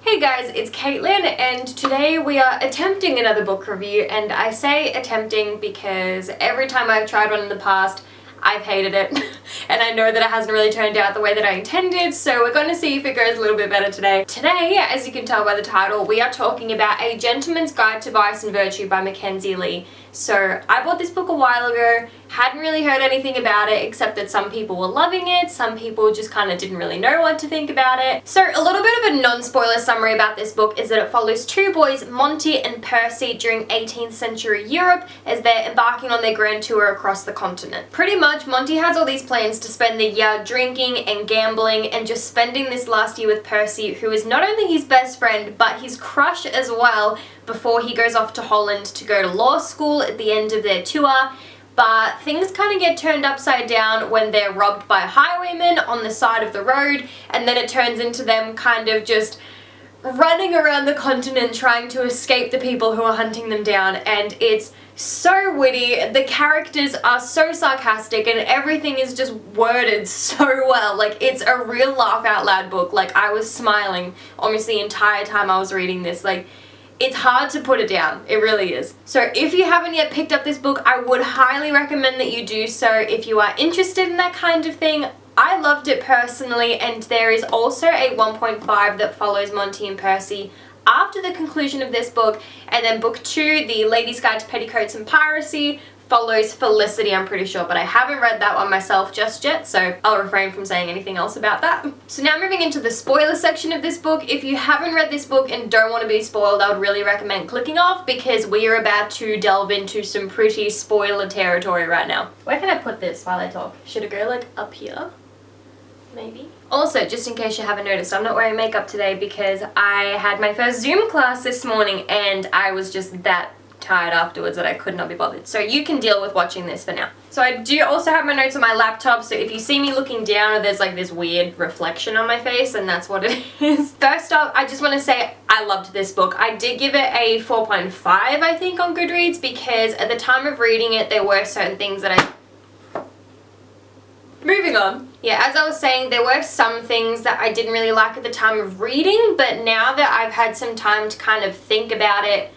Hey guys, it's Caitlin, and today we are attempting another book review, and I say attempting because every time I've tried one in the past, I've hated it, and I know that it hasn't really turned out the way that I intended, so we're going to see if it goes a little bit better today. Today, as you can tell by the title, we are talking about A Gentleman's Guide to Vice and Virtue by Mackenzi. So I bought this book a while ago, hadn't really heard anything about it except that some people were loving it, some people just kind of didn't really know what to think about it. So a little bit of a non-spoiler summary about this book is that it follows two boys, Monty and Percy, during 18th century Europe as they're embarking on their grand tour across the continent. Pretty much, Monty has all these plans to spend the year drinking and gambling and just spending this last year with Percy, who is not only his best friend but his crush as well, before he goes off to Holland to go to law school at the end of their tour. But things kind of get turned upside down when they're robbed by highwaymen on the side of the road, and then it turns into them kind of just running around the continent trying to escape the people who are hunting them down, and it's so witty, the characters are so sarcastic, and everything is just worded so well. Like, it's a real laugh out loud book. Like, I was smiling almost the entire time I was reading this. Like, it's hard to put it down. It really is. So if you haven't yet picked up this book, I would highly recommend that you do so if you are interested in that kind of thing. I loved it personally, and there is also a 1.5 that follows Monty and Percy after the conclusion of this book, and then book 2, The Lady's Guide to Petticoats and Piracy, follows Felicity, I'm pretty sure, but I haven't read that one myself just yet, so I'll refrain from saying anything else about that. So now moving into the spoiler section of this book. If you haven't read this book and don't want to be spoiled, I would really recommend clicking off, because we are about to delve into some pretty spoiler territory right now. Where can I put this while I talk? Should it go like up here? Maybe. Also, just in case you haven't noticed, I'm not wearing makeup today because I had my first Zoom class this morning and I was just that tired afterwards that I could not be bothered. So you can deal with watching this for now. So I do also have my notes on my laptop, so if you see me looking down or there's like this weird reflection on my face, then that's what it is. First up, I just want to say I loved this book. I did give it a 4.5, I think, on Goodreads, because at the time of reading it, there were certain things that I... Moving on. Yeah, as I was saying, there were some things that I didn't really like at the time of reading, but now that I've had some time to kind of think about it,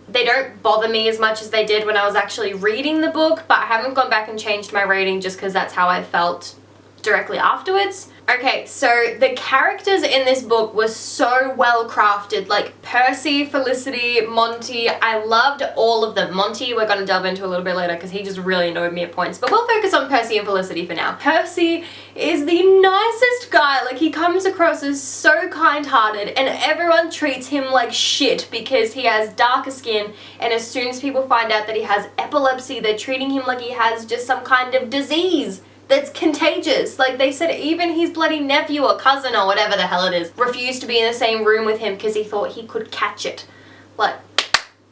they don't bother me as much as they did when I was actually reading the book, but I haven't gone back and changed my rating just because that's how I felt directly afterwards. Okay, so the characters in this book were so well crafted. Like Percy, Felicity, Monty, I loved all of them. Monty we're going to delve into a little bit later because he just really annoyed me at points, but we'll focus on Percy and Felicity for now. Percy is the nicest guy. Like, he comes across as so kind-hearted, and everyone treats him like shit because he has darker skin, and as soon as people find out that he has epilepsy, they're treating him like he has just some kind of disease that's contagious. Like, they said even his bloody nephew or cousin or whatever the hell it is refused to be in the same room with him because he thought he could catch it. Like,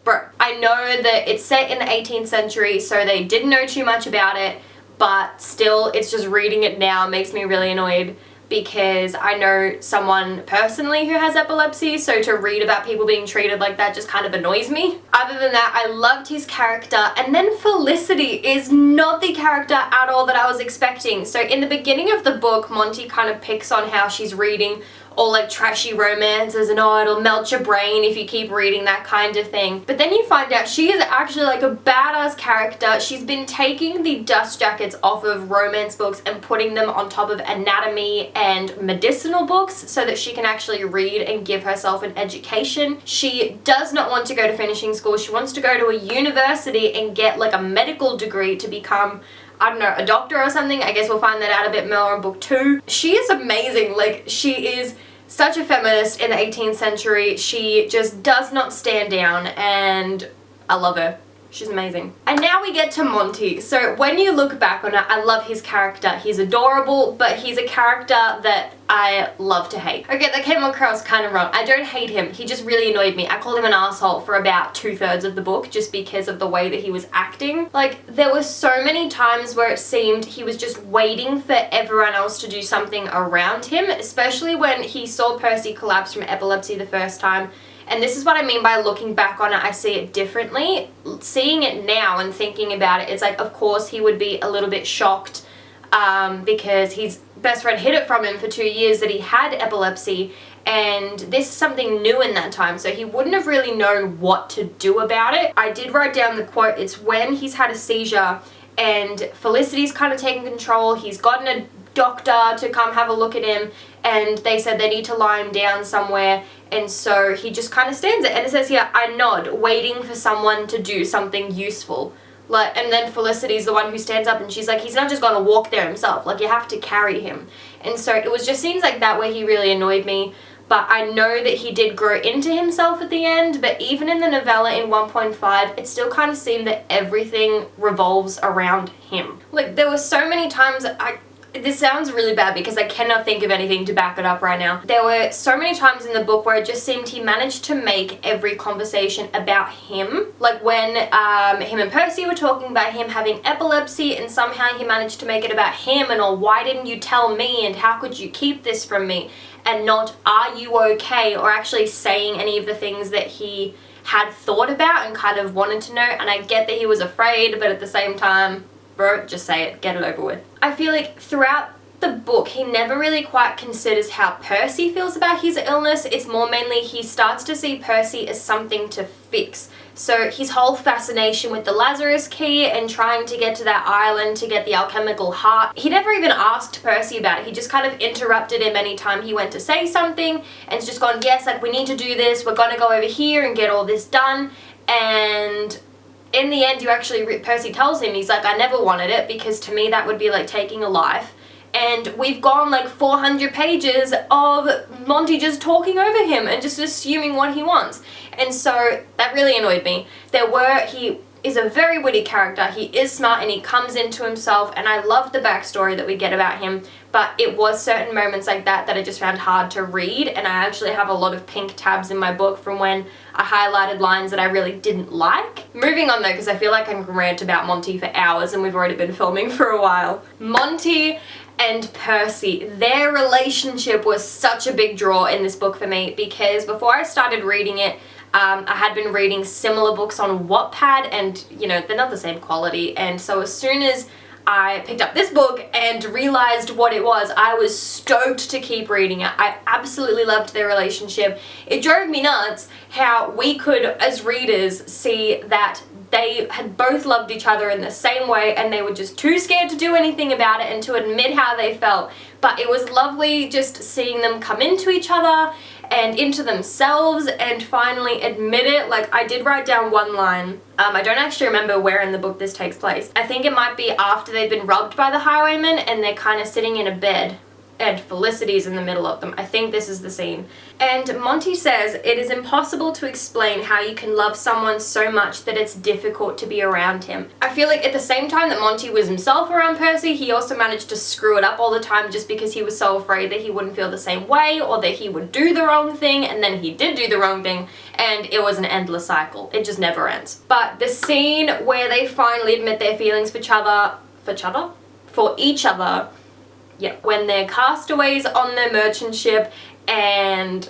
bro, I know that it's set in the 18th century, so they didn't know too much about it, but still, it's just reading it now makes me really annoyed, because I know someone personally who has epilepsy, so to read about people being treated like that just kind of annoys me. Other than that, I loved his character, and then Felicity is not the character at all that I was expecting. So in the beginning of the book, Monty kind of picks on how she's reading all like trashy romances and, oh, it'll melt your brain if you keep reading that kind of thing. But then you find out she is actually like a badass character. She's been taking the dust jackets off of romance books and putting them on top of anatomy and medicinal books so that she can actually read and give herself an education. She does not want to go to finishing school. She wants to go to a university and get like a medical degree to become, I don't know, a doctor or something. I guess we'll find that out a bit more in book 2. She is amazing. Like, she is such a feminist in the 18th century. She just does not stand down, and I love her. She's amazing. And now we get to Monty. So when you look back on it, I love his character. He's adorable, but he's a character that I love to hate. Okay, that came across kind of wrong. I don't hate him. He just really annoyed me. I called him an asshole for about 2/3 of the book just because of the way that he was acting. Like, there were so many times where it seemed he was just waiting for everyone else to do something around him, especially when he saw Percy collapse from epilepsy the first time. And this is what I mean by looking back on it, I see it differently. Seeing it now and thinking about it, it's like, of course he would be a little bit shocked because he's best friend hid it from him for 2 years that he had epilepsy, and this is something new in that time, so he wouldn't have really known what to do about it. I did write down the quote. It's when he's had a seizure and Felicity's kind of taken control. He's gotten a doctor to come have a look at him, and they said they need to lie him down somewhere, and so he just kind of stands there, and it says here, I nod, waiting for someone to do something useful. Like, and then Felicity's the one who stands up, and she's like, he's not just gonna walk there himself, like, you have to carry him. And so it was just scenes like that where he really annoyed me, but I know that he did grow into himself at the end, but even in the novella in 1.5, it still kind of seemed that everything revolves around him. Like, there were so many times this sounds really bad because I cannot think of anything to back it up right now. There were so many times in the book where it just seemed he managed to make every conversation about him. Like when him and Percy were talking about him having epilepsy, and somehow he managed to make it about him and all, why didn't you tell me, and how could you keep this from me, and not are you okay, or actually saying any of the things that he had thought about and kind of wanted to know. And I get that he was afraid, but at the same time, bro, just say it, get it over with. I feel like throughout the book, he never really quite considers how Percy feels about his illness. It's more mainly he starts to see Percy as something to fix. So his whole fascination with the Lazarus key and trying to get to that island to get the alchemical heart, he never even asked Percy about it. He just kind of interrupted him anytime he went to say something, and it's just gone, yes, like, we need to do this, we're gonna go over here and get all this done. And in the end, Percy tells him, he's like, I never wanted it, because to me that would be like taking a life. And we've gone like 400 pages of Monty just talking over him and just assuming what he wants. And so that really annoyed me. He is a very witty character, he is smart, and he comes into himself, and I love the backstory that we get about him, but it was certain moments like that I just found hard to read, and I actually have a lot of pink tabs in my book from when I highlighted lines that I really didn't like. Moving on though, because I feel like I can rant about Monty for hours and we've already been filming for a while. Monty and Percy, their relationship was such a big draw in this book for me, because before I started reading it, I had been reading similar books on Wattpad, and you know, they're not the same quality, and so as soon as I picked up this book and realized what it was, I was stoked to keep reading it. I absolutely loved their relationship. It drove me nuts how we could, as readers, see that they had both loved each other in the same way, and they were just too scared to do anything about it and to admit how they felt. But it was lovely just seeing them come into each other and into themselves and finally admit it. Like, I did write down one line. I don't actually remember where in the book this takes place. I think it might be after they've been robbed by the highwayman and they're kind of sitting in a bed, and Felicity's in the middle of them. I think this is the scene. And Monty says, it is impossible to explain how you can love someone so much that it's difficult to be around him. I feel like at the same time that Monty was himself around Percy, he also managed to screw it up all the time just because he was so afraid that he wouldn't feel the same way, or that he would do the wrong thing, and then he did do the wrong thing, and it was an endless cycle. It just never ends. But the scene where they finally admit their feelings for each other, yeah, when they're castaways on their merchant ship, and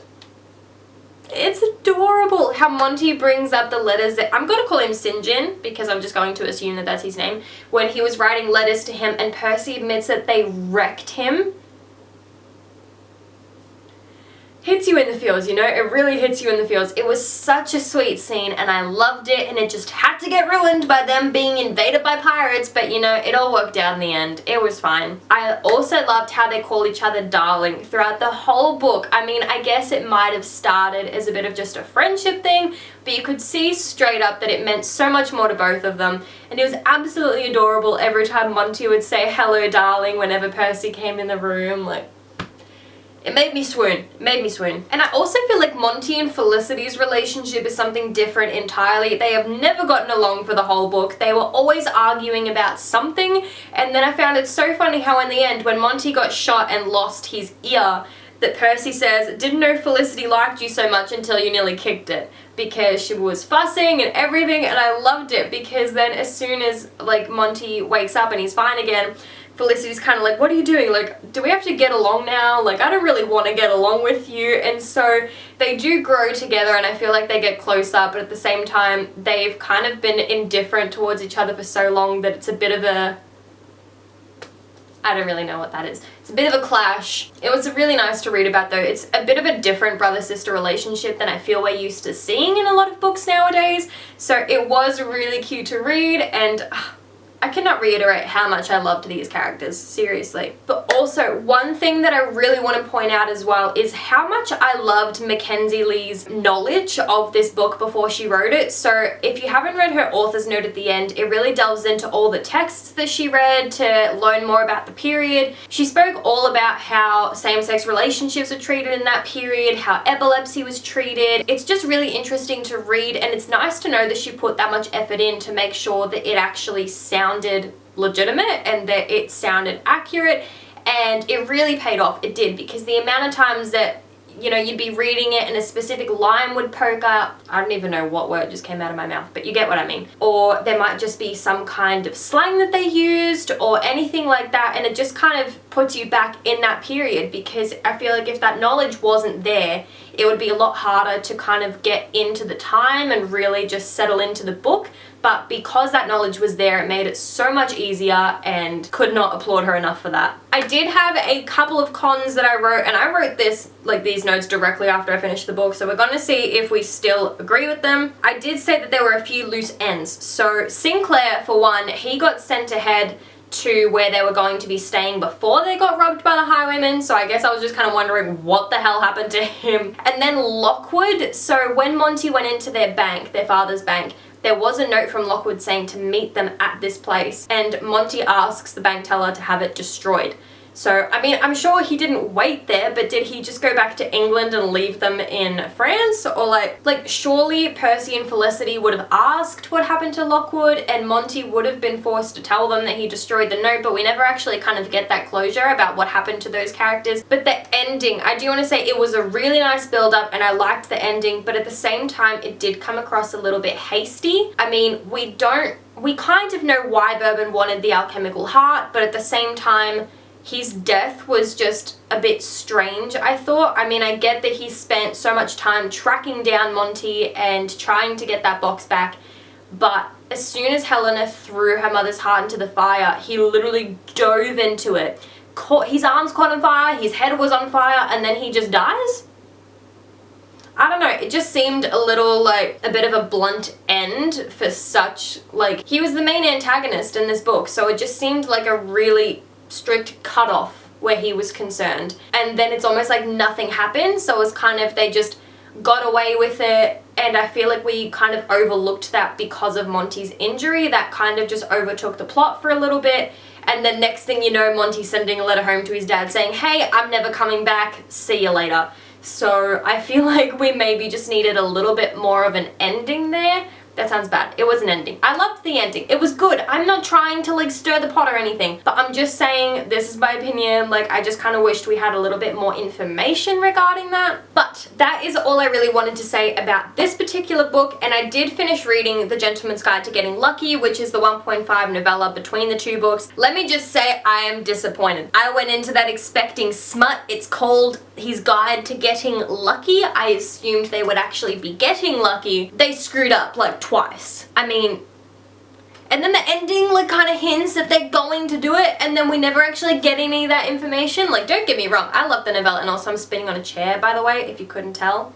it's adorable how Monty brings up the letters that, I'm going to call him St. John because I'm just going to assume that that's his name, when he was writing letters to him, and Percy admits that they wrecked him. Hits you in the feels, you know? It really hits you in the feels. It was such a sweet scene, and I loved it, and it just had to get ruined by them being invaded by pirates, but you know, it all worked out in the end. It was fine. I also loved how they call each other darling throughout the whole book. I mean, I guess it might have started as a bit of just a friendship thing, but you could see straight up that it meant so much more to both of them, and it was absolutely adorable every time Monty would say hello darling whenever Percy came in the room. Like, it made me swoon. It made me swoon. And I also feel like Monty and Felicity's relationship is something different entirely. They have never gotten along for the whole book. They were always arguing about something, and then I found it so funny how in the end, when Monty got shot and lost his ear, that Percy says, didn't know Felicity liked you so much until you nearly kicked it, because she was fussing and everything, and I loved it, because then as soon as like Monty wakes up and he's fine again, Felicity's kind of like, what are you doing? Like, do we have to get along now? Like, I don't really want to get along with you. And so they do grow together, and I feel like they get closer, but at the same time, they've kind of been indifferent towards each other for so long that it's a bit of a I don't really know what that is. It's a bit of a clash. It was really nice to read about though. It's a bit of a different brother-sister relationship than I feel we're used to seeing in a lot of books nowadays. So it was really cute to read, and I cannot reiterate how much I loved these characters, seriously. But also, one thing that I really want to point out as well is how much I loved Mackenzi Lee's knowledge of this book before she wrote it. So if you haven't read her author's note at the end, it really delves into all the texts that she read to learn more about the period. She spoke all about how same-sex relationships were treated in that period, how epilepsy was treated. It's just really interesting to read, and it's nice to know that she put that much effort in to make sure that it actually sounded legitimate and that it sounded accurate, and it really paid off. It did, because the amount of times that, you know, you'd be reading it and a specific line would poke up. I don't even know what word just came out of my mouth, but you get what I mean. Or there might just be some kind of slang that they used or anything like that, and it just kind of puts you back in that period, because I feel like if that knowledge wasn't there, it would be a lot harder to kind of get into the time and really just settle into the book. But because that knowledge was there, it made it so much easier, and could not applaud her enough for that. I did have a couple of cons that I wrote, and I wrote these notes directly after I finished the book, so we're going to see if we still agree with them. I did say that there were a few loose ends. So Sinclair, for one, he got sent ahead to where they were going to be staying before they got robbed by the highwaymen, so I guess I was just kind of wondering what the hell happened to him. And then Lockwood, so when Monty went into their bank, their father's bank, there was a note from Lockwood saying to meet them at this place, and Monty asks the bank teller to have it destroyed. So, I mean, I'm sure he didn't wait there, but did he just go back to England and leave them in France? Or like surely Percy and Felicity would have asked what happened to Lockwood, and Monty would have been forced to tell them that he destroyed the note, but we never actually kind of get that closure about what happened to those characters. But the ending, I do want to say it was a really nice build-up, and I liked the ending, but at the same time, it did come across a little bit hasty. I mean, we kind of know why Bourbon wanted the alchemical heart, but at the same time, his death was just a bit strange, I thought. I mean, I get that he spent so much time tracking down Monty and trying to get that box back, but as soon as Helena threw her mother's heart into the fire, he literally dove into it. His arms caught on fire, his head was on fire, and then he just dies? I don't know, it just seemed a little like a bit of a blunt end for such, like, he was the main antagonist in this book, so it just seemed like a really strict cutoff where he was concerned. And then it's almost like nothing happened, so it was kind of, they just got away with it, and I feel like we kind of overlooked that because of Monty's injury. That kind of just overtook the plot for a little bit, and then next thing you know, Monty's sending a letter home to his dad saying, hey, I'm never coming back, see you later. So I feel like we maybe just needed a little bit more of an ending there. That sounds bad. It was an ending. I loved the ending. It was good. I'm not trying to like stir the pot or anything, but I'm just saying this is my opinion. Like, I just kind of wished we had a little bit more information regarding that. But that is all I really wanted to say about this particular book, and I did finish reading The Gentleman's Guide to Getting Lucky, which is the 1.5 novella between the two books. Let me just say I am disappointed. I went into that expecting smut. It's called His Guide to Getting Lucky. I assumed they would actually be getting lucky. They screwed up like twice. I mean, and then the ending like kind of hints that they're going to do it, and then we never actually get any of that information. Like, don't get me wrong, I love the novella, and also I'm spinning on a chair, by the way, if you couldn't tell.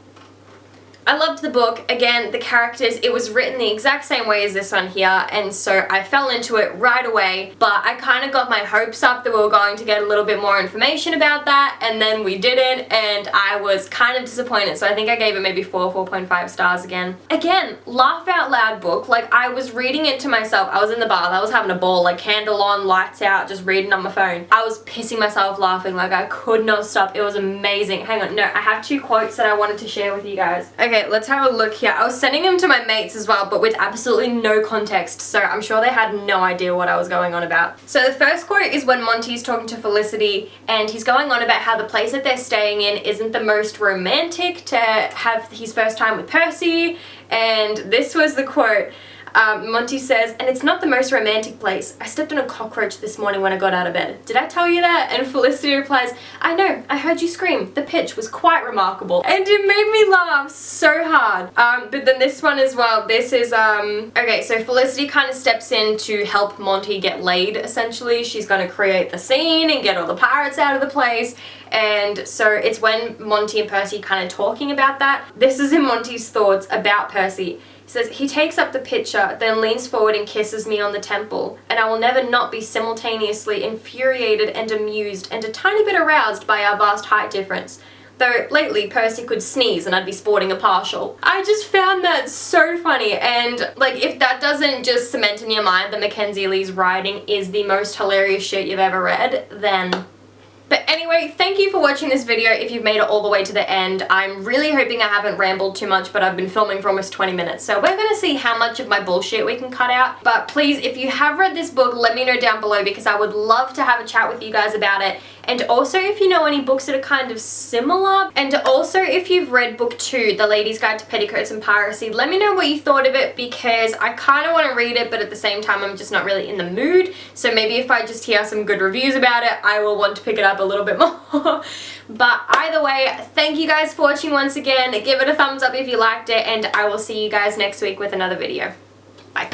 I loved the book. Again, the characters, it was written the exact same way as this one here, and so I fell into it right away, but I kind of got my hopes up that we were going to get a little bit more information about that, and then we didn't, and I was kind of disappointed, so I think I gave it maybe 4.5 stars again. Again, laugh out loud book. Like, I was reading it to myself. I was in the bar, I was having a ball, like candle on, lights out, just reading on my phone. I was pissing myself laughing, like I could not stop. It was amazing. Hang on, no, I have two quotes that I wanted to share with you guys. Okay, let's have a look here. I was sending them to my mates as well, but with absolutely no context, so I'm sure they had no idea what I was going on about. So the first quote is when Monty's talking to Felicity, and he's going on about how the place that they're staying in isn't the most romantic to have his first time with Percy, and this was the quote. Monty says, and it's not the most romantic place. I stepped on a cockroach this morning when I got out of bed. Did I tell you that? And Felicity replies, I know, I heard you scream. The pitch was quite remarkable. And it made me laugh so hard. But then this one as well, this is, okay, so Felicity kind of steps in to help Monty get laid, essentially. She's going to create the scene and get all the pirates out of the place. And so it's when Monty and Percy kind of talking about that. This is in Monty's thoughts about Percy. He says, he takes up the pitcher, then leans forward and kisses me on the temple, and I will never not be simultaneously infuriated and amused and a tiny bit aroused by our vast height difference. Though lately Percy could sneeze and I'd be sporting a partial. I just found that so funny, and like if that doesn't just cement in your mind that Mackenzi Lee's writing is the most hilarious shit you've ever read, then... But anyway, thank you for watching this video if you've made it all the way to the end. I'm really hoping I haven't rambled too much, but I've been filming for almost 20 minutes, so we're gonna see how much of my bullshit we can cut out. But please, if you have read this book, let me know down below because I would love to have a chat with you guys about it. And also if you know any books that are kind of similar. And also if you've read book 2, The Lady's Guide to Petticoats and Piracy, let me know what you thought of it because I kind of want to read it, but at the same time I'm just not really in the mood. So maybe if I just hear some good reviews about it, I will want to pick it up a little bit more. But either way, thank you guys for watching once again. Give it a thumbs up if you liked it, and I will see you guys next week with another video. Bye.